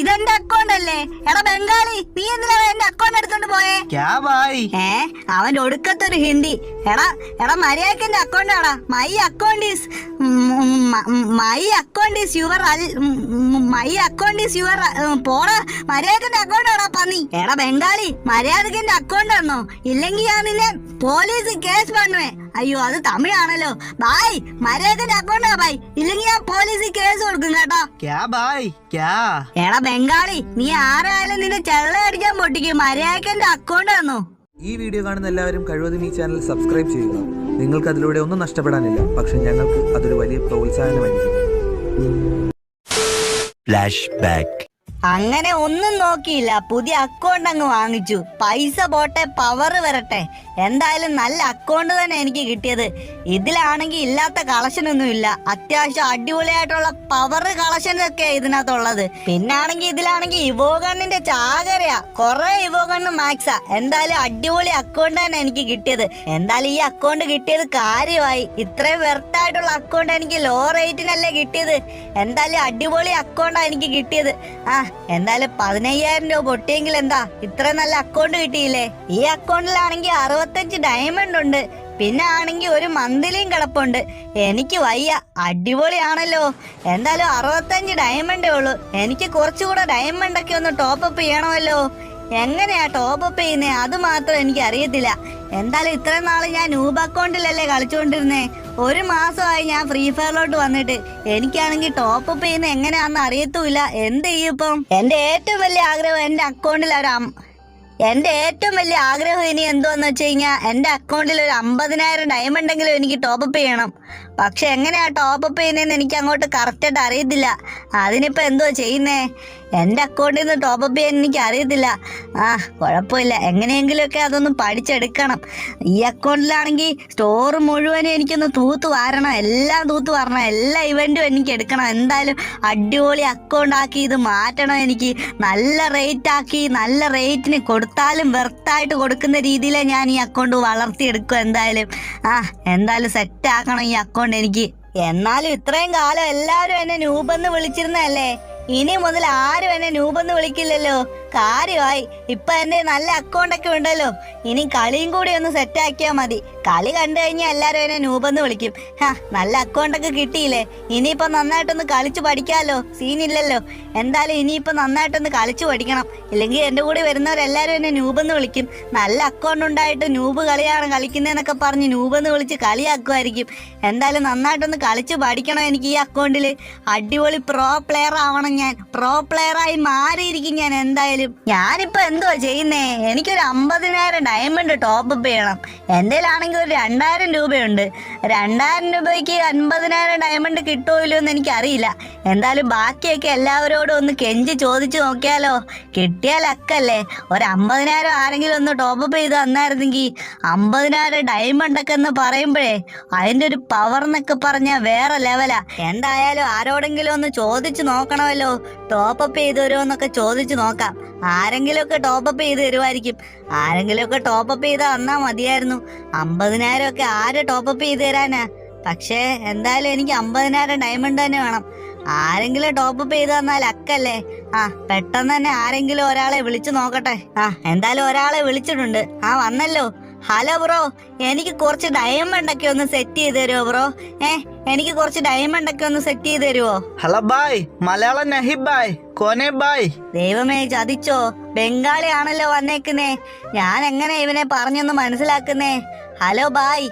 ഇതെന്റെ അക്കൗണ്ട് അല്ലേ? എടാ ബംഗാളി, നീ എന്തിനാ എന്റെ അക്കൗണ്ട് എടുത്തോണ്ട് പോയേ? അവന്റെ ഒടുക്കത്തൊരു ഹിന്ദി. എടാ എടാ മര്യാദക്ക് എന്റെ അക്കൗണ്ട് ആടാ. മൈ അക്കൗണ്ട് ഈസ് യുവർ പോടാ. മര്യാദക്ക് എന്റെ അക്കൗണ്ട് ആടാ പന്നി. എടാ ബംഗാളി, മര്യാദക്ക് എന്റെ അക്കൗണ്ട് ആണോ? ഇല്ലെങ്കിൽ ഞാൻ നിന്നെ പോലീസ് കേസ് പണുവേ. അയ്യോ അത് തമിഴാണല്ലോ. ബായ്, മര്യാദക്ക് അക്കൗണ്ടാ ബായ്, ഇല്ലെങ്കിൽ ഞാൻ പോലീസിൽ കേസ് കൊടുക്കും കേട്ടോ. എടാ ബംഗാളി, നീ ആരായാലും നിന്നെ ചെള്ള അടിക്കാൻ പൊട്ടിക്കും. മര്യാദക്ക് എന്റെ അക്കൗണ്ട് തന്നോ. ഈ വീഡിയോ കാണുന്ന എല്ലാവരും കഴിവതും ഈ ചാനൽ സബ്സ്ക്രൈബ് ചെയ്യുക. നിങ്ങൾക്ക് അതിലൂടെ ഒന്നും നഷ്ടപ്പെടാനില്ല, പക്ഷെ ഞങ്ങൾക്ക് അതൊരു വലിയ പ്രോത്സാഹനമായിരിക്കും. അങ്ങനെ ഒന്നും നോക്കിയില്ല, പുതിയ അക്കൗണ്ട് അങ്ങ് വാങ്ങിച്ചു. പൈസ പോട്ടെ, പവർ വരട്ടെ. എന്തായാലും നല്ല അക്കൗണ്ട് തന്നെ എനിക്ക് കിട്ടിയത്. ഇതിലാണെങ്കിൽ ഇല്ലാത്ത കളക്ഷനൊന്നും ഇല്ല. അത്യാവശ്യം അടിപൊളിയായിട്ടുള്ള പവർ കളക്ഷൻ ഒക്കെ ഇതിനകത്തുള്ളത്. പിന്നാണെങ്കിൽ ഇതിലാണെങ്കിൽ ഇവോഗണ്ണിന്റെ ചാകരയാ, കൊറേ ഇവോഗണ്ണ് മാക്സാ. എന്തായാലും അടിപൊളി അക്കൗണ്ട് തന്നെ എനിക്ക് കിട്ടിയത്. എന്തായാലും ഈ അക്കൗണ്ട് കിട്ടിയത് കാര്യമായി. ഇത്രയും വെർത്തായിട്ടുള്ള അക്കൗണ്ട് എനിക്ക് ലോ റേറ്റിനല്ലേ കിട്ടിയത്. എന്തായാലും അടിപൊളി അക്കൗണ്ടാ എനിക്ക് കിട്ടിയത്. എന്തായാലും 15,000 രൂപ പൊട്ടിയെങ്കിൽ എന്താ, ഇത്ര നല്ല അക്കൗണ്ട് കിട്ടിയില്ലേ. ഈ അക്കൗണ്ടിലാണെങ്കിൽ 65 ഡയമണ്ട് ഉണ്ട്. പിന്നെ ആണെങ്കിൽ ഒരു മന്ത്ലിയും കിടപ്പുണ്ട്. എനിക്ക് വയ്യ, അടിപൊളിയാണല്ലോ. എന്തായാലും 65 ഡയമണ്ടേ ഉള്ളൂ. എനിക്ക് കുറച്ചുകൂടെ ഡയമണ്ട് ഒക്കെ ഒന്ന് ടോപ്പപ്പ് ചെയ്യണമല്ലോ. എങ്ങനെയാ ടോപ്പപ്പ് ചെയ്യുന്നേ അത് മാത്രം എനിക്ക് അറിയത്തില്ല. എന്തായാലും ഇത്രയും നാള് ഞാൻ നൂബ് അക്കൗണ്ടിലല്ലേ കളിച്ചുകൊണ്ടിരുന്നേ. ഒരു മാസമായി ഞാൻ ഫ്രീ ഫയറിലോട്ട് വന്നിട്ട്. എനിക്കാണെങ്കിൽ ടോപ്പപ്പ് ചെയ്യുന്ന എങ്ങനെയാണെന്ന് അറിയത്തുമില്ല. എന്ത് ചെയ്യും ഇപ്പം? എന്റെ ഏറ്റവും വലിയ ആഗ്രഹം എന്റെ അക്കൗണ്ടിൽ ഇനി എന്തോന്ന് വെച്ച് കഴിഞ്ഞാൽ എന്റെ അക്കൗണ്ടിൽ ഒരു 50,000 ഡയമണ്ടെങ്കിലും എനിക്ക് ടോപ്പപ്പ് ചെയ്യണം. പക്ഷെ എങ്ങനെയാ ടോപ്പപ്പ് ചെയ്യുന്നതെന്ന് എനിക്ക് അങ്ങോട്ട് കറക്റ്റായിട്ട് അറിയത്തില്ല. അതിനിപ്പോ എന്തോ ചെയ്യുന്നേ? എന്റെ അക്കൗണ്ടിൽ നിന്ന് ടോപ്പപ്പ് ചെയ്യാൻ എനിക്ക് അറിയത്തില്ല. കുഴപ്പമില്ല, എങ്ങനെയെങ്കിലുമൊക്കെ അതൊന്നും പഠിച്ചെടുക്കണം. ഈ അക്കൗണ്ടിലാണെങ്കിൽ സ്റ്റോർ മുഴുവനും എനിക്കൊന്ന് തൂത്ത് വാരണം. എല്ലാം തൂത്ത് വാരണം. എല്ലാ ഇവന്റും എനിക്ക് എടുക്കണം. എന്തായാലും അടിപൊളി അക്കൗണ്ട് ആക്കി ഇത് മാറ്റണം എനിക്ക്. നല്ല റേറ്റ് ആക്കി, നല്ല റേറ്റിന് കൊടുത്താലും വെർത്തായിട്ട് കൊടുക്കുന്ന രീതിയിലെ ഞാൻ ഈ അക്കൗണ്ട് വളർത്തിയെടുക്കും. എന്തായാലും സെറ്റ് ആക്കണം ഈ അക്കൗണ്ട് എനിക്ക്. എന്നാലും ഇത്രയും കാലം എല്ലാവരും എന്നെ നൂബെന്ന് വിളിച്ചിരുന്നല്ലേ. ഇനി മുതൽ ആരും എന്നെ നൂബെന്ന് വിളിക്കില്ലല്ലോ. കാര്യമായി. ഇപ്പൊ എന്റെ നല്ല അക്കൗണ്ടൊക്കെ ഉണ്ടല്ലോ. ഇനി കളിയും കൂടി ഒന്ന് സെറ്റ് ആക്കിയാൽ മതി. കളി കണ്ടു കഴിഞ്ഞാൽ എല്ലാരും എന്നെ നൂബെന്ന് വിളിക്കും. നല്ല അക്കൗണ്ടൊക്കെ കിട്ടിയില്ലേ, ഇനിയിപ്പൊ നന്നായിട്ടൊന്ന് കളിച്ചു പഠിക്കാമല്ലോ. സീനില്ലല്ലോ. എന്തായാലും ഇനിയിപ്പൊ നന്നായിട്ടൊന്ന് കളിച്ചു പഠിക്കണം. ഇല്ലെങ്കിൽ എന്റെ കൂടെ വരുന്നവരെല്ലാരും എന്നെ നൂബെന്ന് വിളിക്കും. നല്ല അക്കൗണ്ട് ഉണ്ടായിട്ട് നൂബ് കളിയാണ് കളിക്കുന്നതെന്നൊക്കെ പറഞ്ഞ് നൂബെന്ന് വിളിച്ച് കളിയാക്കുമായിരിക്കും. എന്തായാലും നന്നായിട്ടൊന്ന് കളിച്ചു പഠിക്കണം എനിക്ക് ഈ അക്കൗണ്ടിൽ. അടിപൊളി പ്രോ പ്ലെയർ ആവണം ഞാൻ. പ്രോ പ്ലെയറായി മാറിയിരിക്കും ഞാൻ. എന്തായാലും ഞാനിപ്പോ എന്തുവാ ചെയ്യുന്നേ? എനിക്കൊരു 50,000 ഡയമണ്ട് ടോപ്പപ്പ് ചെയ്യണം. എന്റേലാണെങ്കിൽ ഒരു 2,000 രൂപയുണ്ട്. 2,000 രൂപയ്ക്ക് 50,000 ഡയമണ്ട് കിട്ടുമല്ലോ എന്ന് എനിക്കറിയില്ല. എന്തായാലും ബാക്കിയൊക്കെ എല്ലാവരോടും ഒന്ന് കെഞ്ചി ചോദിച്ചു നോക്കിയാലോ. കിട്ടിയാൽ അക്കല്ലേ. ഒരു 50,000 ആരെങ്കിലും ഒന്ന് ടോപ്പപ്പ് ചെയ്ത് തന്നായിരുന്നെങ്കിൽ 50,000 ഡയമണ്ട് ഒക്കെ എന്ന് പറയുമ്പോഴേ അതിന്റെ ഒരു പവർ എന്നൊക്കെ പറഞ്ഞാൽ വേറെ ലെവലാ. എന്തായാലും ആരോടെങ്കിലും ഒന്ന് ചോദിച്ചു നോക്കണമല്ലോ. ടോപ്പപ്പ് ചെയ്ത് തരുമോ എന്നൊക്കെ ചോദിച്ചു നോക്കാം. ആരെങ്കിലും ഒക്കെ ടോപ്പപ്പ് ചെയ്ത് തരുമായിരിക്കും. ആരെങ്കിലും ഒക്കെ ടോപ്പപ്പ് ചെയ്ത് തന്നാ മതിയായിരുന്നു. 50,000 ഒക്കെ ആര് ടോപ്പപ്പ് ചെയ്ത് തരാനാ? പക്ഷേ എന്തായാലും എനിക്ക് 50,000 ഡയമണ്ട് തന്നെ വേണം. ആരെങ്കിലും ടോപ്പപ്പ് ചെയ്ത് തന്നാൽ അക്കല്ലേ. പെട്ടെന്ന് തന്നെ ആരെങ്കിലും ഒരാളെ വിളിച്ചു നോക്കട്ടെ. എന്തായാലും ഒരാളെ വിളിച്ചിട്ടുണ്ട്. വന്നല്ലോ. ഹലോ ബ്രോ, എനിക്ക് കുറച്ച് ഡയമണ്ട് ഒക്കെ ഒന്ന് സെറ്റ് ചെയ്ത് തരുമോ ബ്രോ? എനിക്ക് കുറച്ച് ഡയമണ്ട് ഒക്കെ ഒന്ന് സെറ്റ് ചെയ്ത് തരുമോ? ഹലോ ബായ്, മലയാളം നഹി ബായ്, കോനെ ബായ്. ദൈവമേ, ചതിച്ചോ? ബംഗാളി ആണല്ലോ വന്നേക്കുന്നേ. ഞാൻ എങ്ങനെ ഇവനെ പറഞ്ഞൊന്ന് മനസ്സിലാക്കുന്നേ? Hello bye.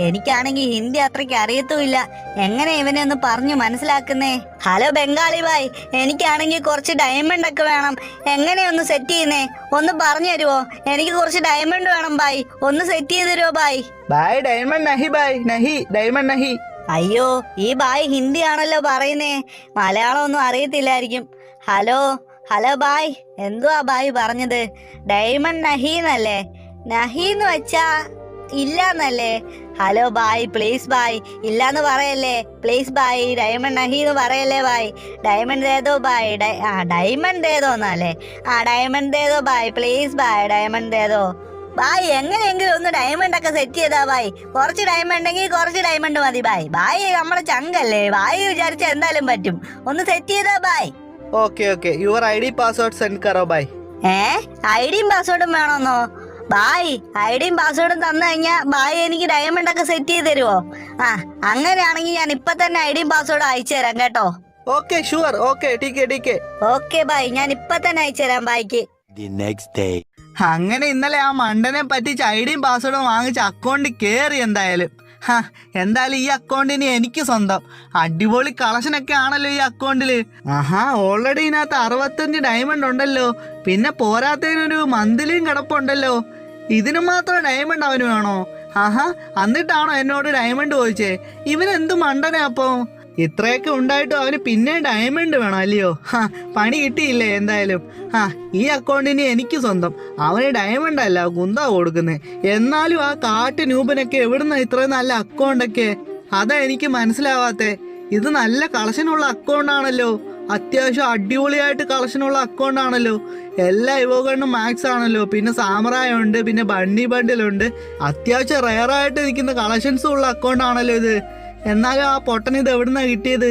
എനിക്കാണെങ്കിൽ ഹിന്ദി അത്രയ്ക്ക് അറിയത്തുമില്ല. എങ്ങനെ ഇവനെ ഒന്ന് പറഞ്ഞു മനസ്സിലാക്കുന്നേ? ഹലോ ബംഗാളി ബായ്, എനിക്കാണെങ്കിൽ കുറച്ച് ഡയമണ്ട് ഒക്കെ വേണം. എങ്ങനെയൊന്ന് സെറ്റ് ചെയ്യുന്നേ? ഒന്ന് പറഞ്ഞു തരുമോ? എനിക്ക് കുറച്ച് ഡയമണ്ട് വേണം ബായ്. ഒന്ന് സെറ്റ് ചെയ്ത് തരുമോ ബായ്? ബായ് ഡയമണ്ട് നഹി ബായ്, നഹി ഡയമണ്ട് നഹി. അയ്യോ, ഈ ബായ് ഹിന്ദി ആണല്ലോ പറയുന്നേ. മലയാളം ഒന്നും അറിയത്തില്ലായിരിക്കും. ഹലോ ബായ്, എന്തുവാ ബായ് പറഞ്ഞത്? ഡയമണ്ട് നഹീന്നല്ലേ? നഹീന്ന് വെച്ചാ ഇല്ലാന്നല്ലേ? ഹലോ ബായ്, പ്ലീസ് ബായ്, ഇല്ലാന്ന് പറയല്ലേ. പ്ലീസ് ബായ്, ഡയമണ്ട് നഹീന്ന് പറയല്ലേ ബായ്. ഡയമണ്ട് ദേദോ ബായ്. ഡയമണ്ട് ദേദോന്നല്ലേ? ഡയമണ്ട് ദേദോ ബായ്, പ്ലീസ് ബായ്, ഡയമണ്ട് ദേദോ ബായ്. എങ്ങനെയെങ്കിലും ഒന്ന് ഡയമണ്ട് ഒക്കെ സെറ്റ് ചെയ്താ ബായ്. കുറച്ച് ഡയമണ്ട് എങ്കിൽ കുറച്ച് ഡയമണ്ട് മതി ബായ്. ബായ് നമ്മളെ ചങ്കല്ലേ. ബായ് വിചാരിച്ച എന്തായാലും പറ്റും. ഒന്ന് സെറ്റ് ചെയ്താ ബായ്. Okay okay your I D password send കറോ ബൈ. ഐഡിയും പാസ്വേഡും വേണമെന്നോ? ബായ് ഐഡിയും പാസ്വേഡും തന്നു കഴിഞ്ഞാൽ ബായ് എനിക്ക് ഡയമണ്ട് ഒക്കെ സെറ്റ് ചെയ്ത് തരുമോ? അങ്ങനെയാണെങ്കിൽ ഞാൻ ഇപ്പൊ തന്നെ ഐഡിയും പാസ്വേഡും അയച്ചു തരാം കേട്ടോ. ഓക്കെ ഷുവർ ഓക്കെ ടീക്കെ. ഓക്കെ ബായ്, ഞാൻ ഇപ്പൊ തന്നെ അയച്ചു തരാം ബായ്ക്ക്. അങ്ങനെ ഇന്നലെ ആ മണ്ടനെ പറ്റിച്ച് ഐഡിയും പാസ്വേഡും വാങ്ങിച്ച് അക്കൗണ്ടിൽ കയറി എന്തായാലും. എന്തായാലും ഈ അക്കൗണ്ടിന് എനിക്ക് സ്വന്തം. അടിപൊളി കളക്ഷനൊക്കെ ആണല്ലോ ഈ അക്കൗണ്ടില്. ഓൾറെഡി ഇതിനകത്ത് 65 ഡയമണ്ട് ഉണ്ടല്ലോ. പിന്നെ പോരാത്തതിനൊരു മന്ത്ലിയും കിടപ്പുണ്ടല്ലോ. ഇതിന് മാത്രം ഡയമണ്ട് അവന് വേണോ? എന്നിട്ടാണോ എന്നോട് ഡയമണ്ട് ചോദിച്ചേ? ഇവനെന്ത് മണ്ടനാ അപ്പോ? ഇത്രയൊക്കെ ഉണ്ടായിട്ടും അവന് പിന്നെ ഡയമണ്ട് വേണം അല്ലയോ? പണി കിട്ടിയില്ലേ എന്തായാലും. ഈ അക്കൗണ്ടിന് എനിക്ക് സ്വന്തം. അവന് ഡയമണ്ട് അല്ല കുന്താ കൊടുക്കുന്നത്. എന്നാലും ആ കാട്ട് നൂപനൊക്കെ എവിടുന്ന ഇത്രയും നല്ല അക്കൗണ്ടൊക്കെ? അതാ എനിക്ക് മനസ്സിലാവാത്തെ. ഇത് നല്ല കളക്ഷനുള്ള അക്കൗണ്ടാണല്ലോ. അത്യാവശ്യം അടിപൊളിയായിട്ട് കളക്ഷനുള്ള അക്കൗണ്ട് ആണല്ലോ. എല്ലാ ഇവോഗണ്ണും മാക്സ് ആണല്ലോ. പിന്നെ സാമറായ ഉണ്ട്, പിന്നെ ബണ്ണി ബണ്ടിലുണ്ട്. അത്യാവശ്യം റെയറായിട്ട് നിൽക്കുന്ന കളക്ഷൻസും ഉള്ള അക്കൗണ്ട് ആണല്ലോ ഇത്. എന്നാലും ആ പൊട്ടൻ ഇത് എവിടുന്നാ കിട്ടിയത്?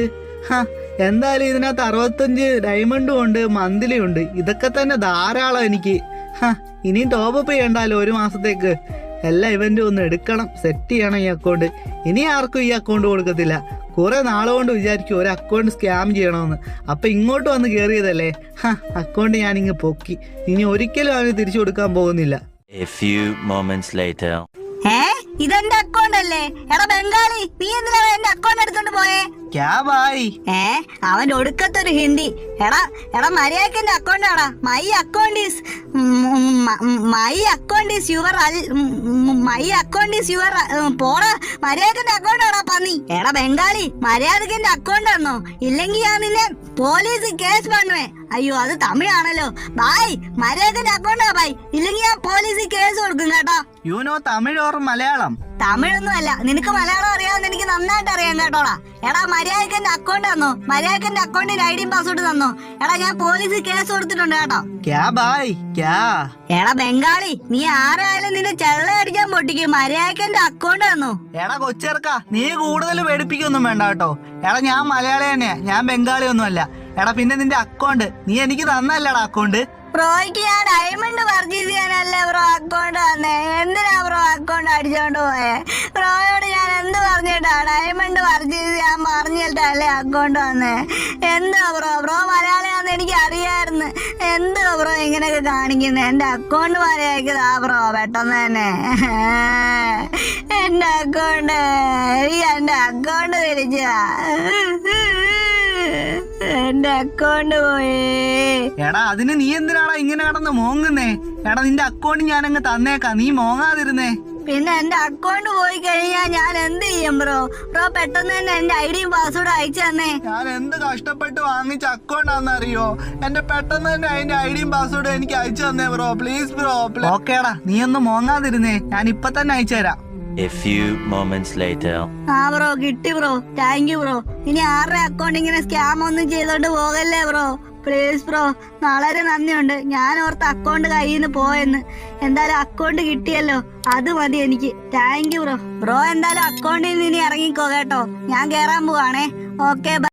എന്തായാലും ഇതിനകത്ത് 65 ഡയമണ്ടും ഉണ്ട്, മന്ത്ലി ഉണ്ട്. ഇതൊക്കെ തന്നെ ധാരാളം എനിക്ക്. ഇനിയും ടോപ്പപ്പ് ചെയ്യണ്ടല്ലോ ഒരു മാസത്തേക്ക്. എല്ലാ ഇവന്റും ഒന്ന് എടുക്കണം, സെറ്റ് ചെയ്യണം ഈ അക്കൗണ്ട്. ഇനി ആർക്കും ഈ അക്കൗണ്ട് കൊടുക്കത്തില്ല. കുറെ നാളുകൊണ്ട് വിചാരിക്കും ഒരു അക്കൗണ്ട് സ്കാം ചെയ്യണമെന്ന്. അപ്പൊ ഇങ്ങോട്ട് വന്ന് കയറിയതല്ലേ. അക്കൗണ്ട് ഞാനിങ്ങ് പൊക്കി. ഇനി ഒരിക്കലും അവന് തിരിച്ചു കൊടുക്കാൻ പോകുന്നില്ല. ഇതെന്റെ അക്കൗണ്ട് അല്ലേ? എടാ ബംഗാളി, നീ എന്തിനാ എന്റെ അക്കൗണ്ട് എടുത്തോണ്ട് പോയേ? അവൻ ഒടുക്കത്തൊരു ഹിന്ദി. എടാ മര്യാദക്ക് എന്റെ അക്കൗണ്ട് ആടാ. മൈ അക്കൗണ്ട് ഈസ് യുവർ പോടാ. മര്യാദക്ക് എന്റെ അക്കൗണ്ട് ആടാ പന്നി. എടാ ബംഗാളി, മര്യാദക്ക് എന്റെ അക്കൗണ്ട് ആണോ? ഇല്ലെങ്കിൽ ഞാൻ നിന്നെ പോലീസ് കേസ് പണുവേ. അയ്യോ അത് തമിഴാണല്ലോ. ബായ് മര്യാദക്ക് എന്റെ അക്കൗണ്ട് ആ ബായ്, ഇല്ലെങ്കിൽ ഞാൻ പോലീസ് കേസ് കൊടുക്കും കേട്ടോ. You know Tamil or Malayalam? തമിഴൊന്നും അല്ല, നിനക്ക് മലയാളം അറിയാമെന്ന് എനിക്ക് നന്നായിട്ട് അറിയാം കേട്ടോടാ. എടാ മര്യാദക്ക് എന്റെ അക്കൗണ്ട് തന്നോ, മര്യാദക്ക് എന്റെ അക്കൗണ്ടിന് ഐഡിയും പാസ്വേഡ് തന്നോ. എടാ ഞാൻ പോലീസ് കേസ് കൊടുത്തിട്ടുണ്ട് കേട്ടോ. എടാ ബംഗാളി, നീ ആരായാലും നിന്റെ ചെള്ള അടിക്കാൻ പൊട്ടിക്കും. മര്യാദക്ക് എന്റെ അക്കൗണ്ട് തന്നോ. എടാ കൊച്ചേർക്ക, നീ കൂടുതൽ പേടിപ്പിക്കൊന്നും വേണ്ട കേട്ടോ. എടാ ഞാൻ മലയാളി തന്നെയാ, ഞാൻ ബംഗാളി ഒന്നും അല്ല. എടാ പിന്നെ നിന്റെ അക്കൗണ്ട് നീ എനിക്ക് തന്നല്ലടാ അക്കൗണ്ട്. ബ്രോയ്ക്ക് ഞാൻ ഡയമണ്ട് പർച്ചേസ് ചെയ്യാനല്ലേ ബ്രോ അക്കൗണ്ട് തന്നെ. എന്തിനാ ബ്രോ അക്കൗണ്ട് അടിച്ചോണ്ട് പോയേ? ബ്രോയോട് ഞാൻ എന്ത് പറഞ്ഞിട്ടാ ഡയമണ്ട് പർച്ചേസ് ചെയ്യാൻ പറഞ്ഞിട്ടല്ലേ അക്കൗണ്ട് വന്നേ? എന്താ ബ്രോ മലയാളിയാന്ന് എനിക്ക് അറിയായിരുന്നു. എന്താ ബ്രോ ഇങ്ങനെയൊക്കെ കാണിക്കുന്നത്? എന്റെ അക്കൗണ്ട് മലയാക്കിയതാ ബ്രോ പെട്ടെന്ന് തന്നെ. എന്റെ അക്കൗണ്ട് തിരിച്ചതാ. എന്റെ അക്കൗണ്ട് പോയേ. എടാ അതിന് നീ എന്തിനാടാ ഇങ്ങനെ കിടന്ന് മോങ്ങുന്നേ? എടാ നിന്റെ അക്കൗണ്ട് ഞാൻ അങ്ങ് തന്നേക്കാം, നീ മോങ്ങാതിരുന്നേ. പിന്നെ എന്റെ അക്കൗണ്ട് പോയി കഴിഞ്ഞാൽ ഞാൻ എന്ത് ചെയ്യും ബ്രോ? പെട്ടെന്ന് തന്നെ എന്റെ ഐഡിയും പാസ്വേഡും അയച്ചു തന്നെ. ഞാൻ എന്ത് കഷ്ടപ്പെട്ട് വാങ്ങിച്ച അക്കൗണ്ട് ആണെന്നറിയോ? എന്റെ പെട്ടെന്ന് തന്നെ അതിന്റെ ഐഡിയും പാസ്വേഡും എനിക്ക് അയച്ചു തന്നെ ബ്രോ, പ്ലീസ് ബ്രോ. ഓക്കേടാ നീ ഒന്ന് മോങ്ങാതിരുന്നേ, ഞാൻ ഇപ്പൊ തന്നെ അയച്ചു തരാം. ബ്രോ കിട്ടി ബ്രോ, താങ്ക് യു ബ്രോ. ഇനി ആരുടെ അക്കൗണ്ട് ഇങ്ങനെ സ്കാം ഒന്നും ചെയ്തോണ്ട് പോകല്ലേ ബ്രോ, പ്ലീസ് ബ്രോ. വളരെ നന്ദിയുണ്ട്. ഞാൻ ഓർത്ത് അക്കൗണ്ട് കയ്യിൽ നിന്ന് പോയെന്ന്. എന്തായാലും അക്കൗണ്ട് കിട്ടിയല്ലോ, അത് മതി എനിക്ക്. Thank you bro. എന്തായാലും അക്കൗണ്ടിൽ നിന്ന് ഇനി ഇറങ്ങിക്കോ കേട്ടോ. ഞാൻ കേറാൻ പോവാണേ. ഓക്കെ.